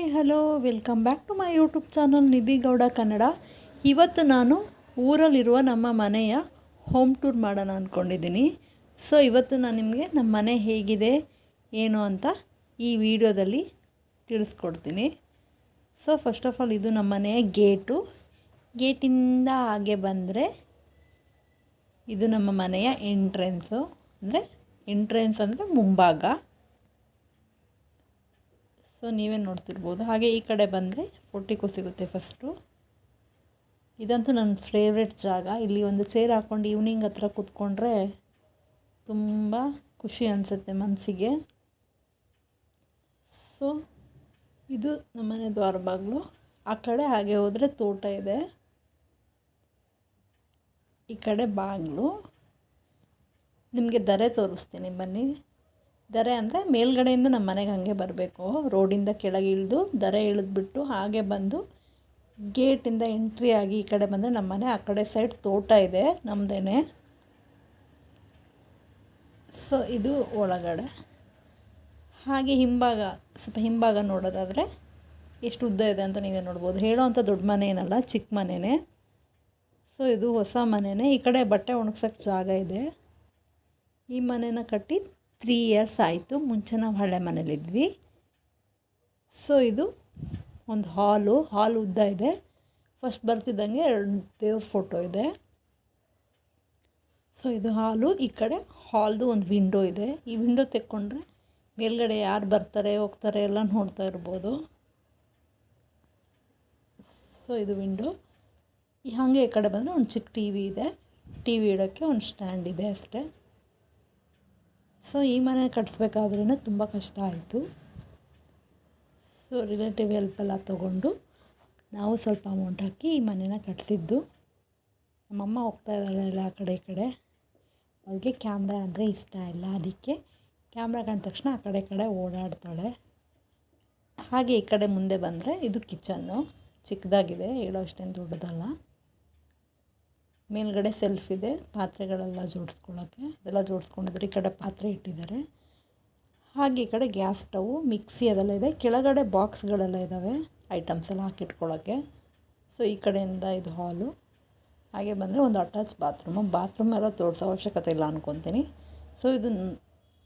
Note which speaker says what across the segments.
Speaker 1: Hi hello welcome back to my YouTube channel Nidhi Gowda Kannada. ಇವತ್ತು ನಾನು ಊರಲ್ಲಿರುವ ನಮ್ಮ ಮನೆಯ ಹೋಮ್ ಟೂರ್ ಮಾಡೋಣ ಅಂದ್ಕೊಂಡಿದ್ದೀನಿ. ಸೊ ಇವತ್ತು ನಾನು ನಿಮಗೆ ನಮ್ಮ ಮನೆ ಹೇಗಿದೆ ಏನು ಅಂತ ಈ ವಿಡಿಯೋದಲ್ಲಿ ತಿಳಿಸ್ಕೊಡ್ತೀನಿ. ಸೊ ಫಸ್ಟ್ ಆಫ್ ಆಲ್ ಇದು ನಮ್ಮ ಮನೆಯ ಗೇಟಿಂದ ಹಾಗೆ ಬಂದರೆ ಇದು ನಮ್ಮ ಮನೆಯ ಎಂಟ್ರೆನ್ಸು, ಅಂದರೆ ಮುಂಭಾಗ. ಸೊ ನೀವೇ ನೋಡ್ತಿರ್ಬೋದು. ಹಾಗೆ ಈ ಕಡೆ ಬಂದರೆ ಪೋರ್ಟಿಕೋ ಸಿಗುತ್ತೆ ಫಸ್ಟು. ಇದಂತೂ ನನ್ನ ಫೇವ್ರೆಟ್ ಜಾಗ. ಇಲ್ಲಿ ಒಂದು ಚೇರ್ ಹಾಕ್ಕೊಂಡು ಈವ್ನಿಂಗ್ ಹತ್ರ ಕೂತ್ಕೊಂಡ್ರೆ ತುಂಬ ಖುಷಿ ಅನಿಸುತ್ತೆ ಮನಸ್ಸಿಗೆ. ಸೊ ಇದು ನಮ್ಮನೆ ದ್ವಾರ ಬಾಗಿಲು. ಆ ಕಡೆ ಹಾಗೆ ಹೋದರೆ ತೋಟ ಇದೆ. ಈ ಕಡೆ ಬಾಗಿಲು. ನಿಮಗೆ ದರೆ ತೋರಿಸ್ತೀನಿ ಬನ್ನಿ. ದರೆ ಅಂದರೆ ಮೇಲ್ಗಡೆಯಿಂದ ನಮ್ಮ ಮನೆಗೆ ಹಾಗೆ ಬರಬೇಕು. ರೋಡಿಂದ ಕೆಳಗೆ ಇಳಿದು ದರೆ ಇಳಿದ್ಬಿಟ್ಟು ಹಾಗೆ ಬಂದು ಗೇಟಿಂದ ಎಂಟ್ರಿ ಆಗಿ ಈ ಕಡೆ ಬಂದರೆ ನಮ್ಮ ಮನೆ. ಆ ಕಡೆ ಸೈಡ್ ತೋಟ ಇದೆ ನಮ್ಮದೇ. ಸೊ ಇದು ಒಳಗಡೆ. ಹಾಗೆ ಸ್ವಲ್ಪ ಹಿಂಭಾಗ ನೋಡೋದಾದರೆ ಎಷ್ಟು ಉದ್ದ ಇದೆ ಅಂತ ನೀವೇ ನೋಡ್ಬೋದು. ಹೇಳೋ ಅಂಥ ದೊಡ್ಡ ಮನೆ ಏನಲ್ಲ, ಚಿಕ್ಕ ಮನೆಯೇ. ಸೊ ಇದು ಹೊಸ ಮನೆಯೇ. ಈ ಕಡೆ ಬಟ್ಟೆ ಒಣಗ್ಸೋಕ್ಕೆ ಜಾಗ ಇದೆ. ಈ ಮನೇನ ಕಟ್ಟಿ 3 ಇಯರ್ಸ್ ಆಯಿತು. ಮುಂಚೆ ನಾವು ಹಳೆ ಮನೇಲಿದ್ವಿ. ಸೊ ಇದು ಒಂದು ಹಾಲು ಉದ್ದ ಇದೆ. ಫಸ್ಟ್ ಬರ್ತಿದ್ದಂಗೆ 2 ದೇವ್ರ ಫೋಟೋ ಇದೆ. ಸೊ ಇದು ಹಾಲು. ಈ ಕಡೆ ಹಾಲ್ದು ಒಂದು ವಿಂಡೋ ಇದೆ. ಈ ವಿಂಡೋ ತೆಕ್ಕೊಂಡ್ರೆ ಮೇಲ್ಗಡೆ ಯಾರು ಬರ್ತಾರೆ ಹೋಗ್ತಾರೆ ಎಲ್ಲ ನೋಡ್ತಾ ಇರ್ಬೋದು. ಸೊ ಇದು ವಿಂಡೋ. ಹಾಗೆ ಈ ಕಡೆ ಬಂದರೆ ಒಂದು ಚಿಕ್ಕ ಟಿ ವಿ ಇದೆ. ಟಿ ವಿ ಇಡೋಕ್ಕೆ ಒಂದು ಸ್ಟ್ಯಾಂಡ್ ಇದೆ ಅಷ್ಟೇ. ಸೊ ಈ ಮನೆ ಕಟ್ಟಿಸ್ಬೇಕಾದ್ರೂ ತುಂಬ ಕಷ್ಟ ಆಯಿತು. ಸೊ ರಿಲೇಟಿವ್ ಹೆಲ್ಪೆಲ್ಲ ತೊಗೊಂಡು ನಾವು ಸ್ವಲ್ಪ ಅಮೌಂಟ್ ಹಾಕಿ ಈ ಮನೇನ ಕಟ್ಟಿಸಿದ್ದು. ನಮ್ಮಮ್ಮ ಹೋಗ್ತಾ ಇದ್ದಾಳೆ ಆ ಕಡೆ ಈ ಕಡೆ. ಅವ್ರಿಗೆ ಕ್ಯಾಮ್ರಾ ಅಂದರೆ ಇಷ್ಟ ಇಲ್ಲ. ಅದಕ್ಕೆ ಕ್ಯಾಮ್ರಾ ಕಂಡ ತಕ್ಷಣ ಆ ಕಡೆ ಈ ಕಡೆ ಓಡಾಡ್ತಾಳೆ. ಹಾಗೆ ಈ ಕಡೆ ಮುಂದೆ ಬಂದರೆ ಇದು ಕಿಚನ್ನು. ಚಿಕ್ಕದಾಗಿದೆ, ಹೇಳೋ ಅಷ್ಟೇನು ದೊಡ್ಡದಲ್ಲ. ಮೇಲ್ಗಡೆ ಸೆಲ್ಫ್ ಇದೆ, ಪಾತ್ರೆಗಳೆಲ್ಲ ಜೋಡಿಸ್ಕೊಳ್ಳೋಕ್ಕೆ. ಅದೆಲ್ಲ ಜೋಡಿಸ್ಕೊಂಡಿದ್ದಾರೆ. ಈ ಕಡೆ ಪಾತ್ರೆ ಇಟ್ಟಿದ್ದಾರೆ. ಹಾಗೆ ಈ ಕಡೆ ಗ್ಯಾಸ್ ಸ್ಟವ್, ಮಿಕ್ಸಿ ಅದೆಲ್ಲ ಇದೆ. ಕೆಳಗಡೆ ಬಾಕ್ಸ್ಗಳೆಲ್ಲ ಇದ್ದಾವೆ ಐಟಮ್ಸ್ ಎಲ್ಲ ಹಾಕಿಟ್ಕೊಳ್ಳೋಕ್ಕೆ. ಸೊ ಈ ಕಡೆಯಿಂದ ಇದು ಹಾಲು. ಹಾಗೆ ಬಂದರೆ ಒಂದು ಅಟ್ಯಾಚ್ ಬಾತ್ರೂಮ್ ಎಲ್ಲ ತೋರಿಸೋ ಅವಶ್ಯಕತೆ ಇಲ್ಲ ಅಂದ್ಕೊತೀನಿ. ಸೊ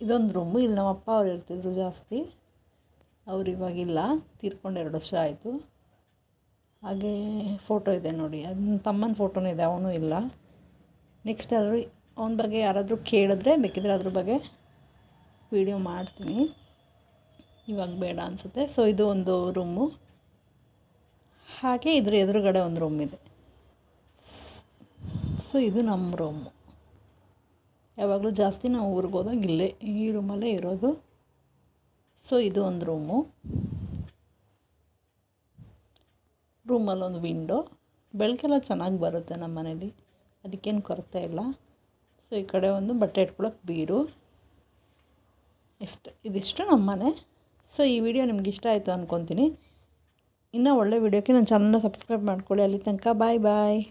Speaker 1: ಇದೊಂದು ರೂಮು. ಇಲ್ಲಿ ನಮ್ಮ ಅಪ್ಪ ಅವ್ರು ಇರ್ತಿದ್ರು ಜಾಸ್ತಿ. ಅವ್ರು ಇವಾಗಿಲ್ಲ, ತೀರ್ಕೊಂಡು 2 ವರ್ಷ ಆಯಿತು. ಹಾಗೆ ಫೋಟೋ ಇದೆ ನೋಡಿ, ಅದು ತಮ್ಮನ ಫೋಟೋನೂ ಇದೆ, ಅವನು ಇಲ್ಲ. ನೆಕ್ಸ್ಟ್ ಅವನ ಬಗ್ಗೆ ಯಾರಾದರೂ ಕೇಳಿದ್ರೆ ಬೇಕಿದ್ರೆ ಅದ್ರ ಬಗ್ಗೆ ವಿಡಿಯೋ ಮಾಡ್ತೀನಿ. ಇವಾಗ ಬೇಡ ಅನಿಸುತ್ತೆ. ಸೊ ಇದು ಒಂದು ರೂಮು. ಹಾಗೆ ಇದ್ರ ಎದುರುಗಡೆ ಒಂದು ರೂಮ್ ಇದೆ. ಸೊ ಇದು ನಮ್ಮ ರೂಮು. ಯಾವಾಗಲೂ ಜಾಸ್ತಿ ನಾವು ಊರಿಗೆ ಹೋದಾಗ ಇಲ್ಲೇ ಈ ರೂಮಲ್ಲೇ ಇರೋದು. ಸೊ ಇದು ಒಂದು ರೂಮಲ್ಲಿ ಒಂದು ವಿಂಡೋ. ಬೆಳಕೆಲ್ಲ ಚೆನ್ನಾಗಿ ಬರುತ್ತೆ ನಮ್ಮ ಮನೇಲಿ, ಅದಕ್ಕೇನು ಕೊರತೆ ಇಲ್ಲ. ಸೊ ಈ ಕಡೆ ಒಂದು ಬಟ್ಟೆ ಇಟ್ಕೊಳ್ಳೋಕೆ ಬೀರು. ಇದಿಷ್ಟು ನಮ್ಮ ಮನೆ. ಸೊ ಈ ವಿಡಿಯೋ ನಿಮ್ಗೆ ಇಷ್ಟ ಆಯಿತು ಅಂದ್ಕೊತೀನಿ. ಇನ್ನೂ ಒಳ್ಳೆ ವಿಡಿಯೋಕ್ಕೆ ನನ್ನ ಚಾನಲ್ನ ಸಬ್ಸ್ಕ್ರೈಬ್ ಮಾಡ್ಕೊಳ್ಳಿ. ಅಲ್ಲಿ ತನಕ ಬಾಯ್.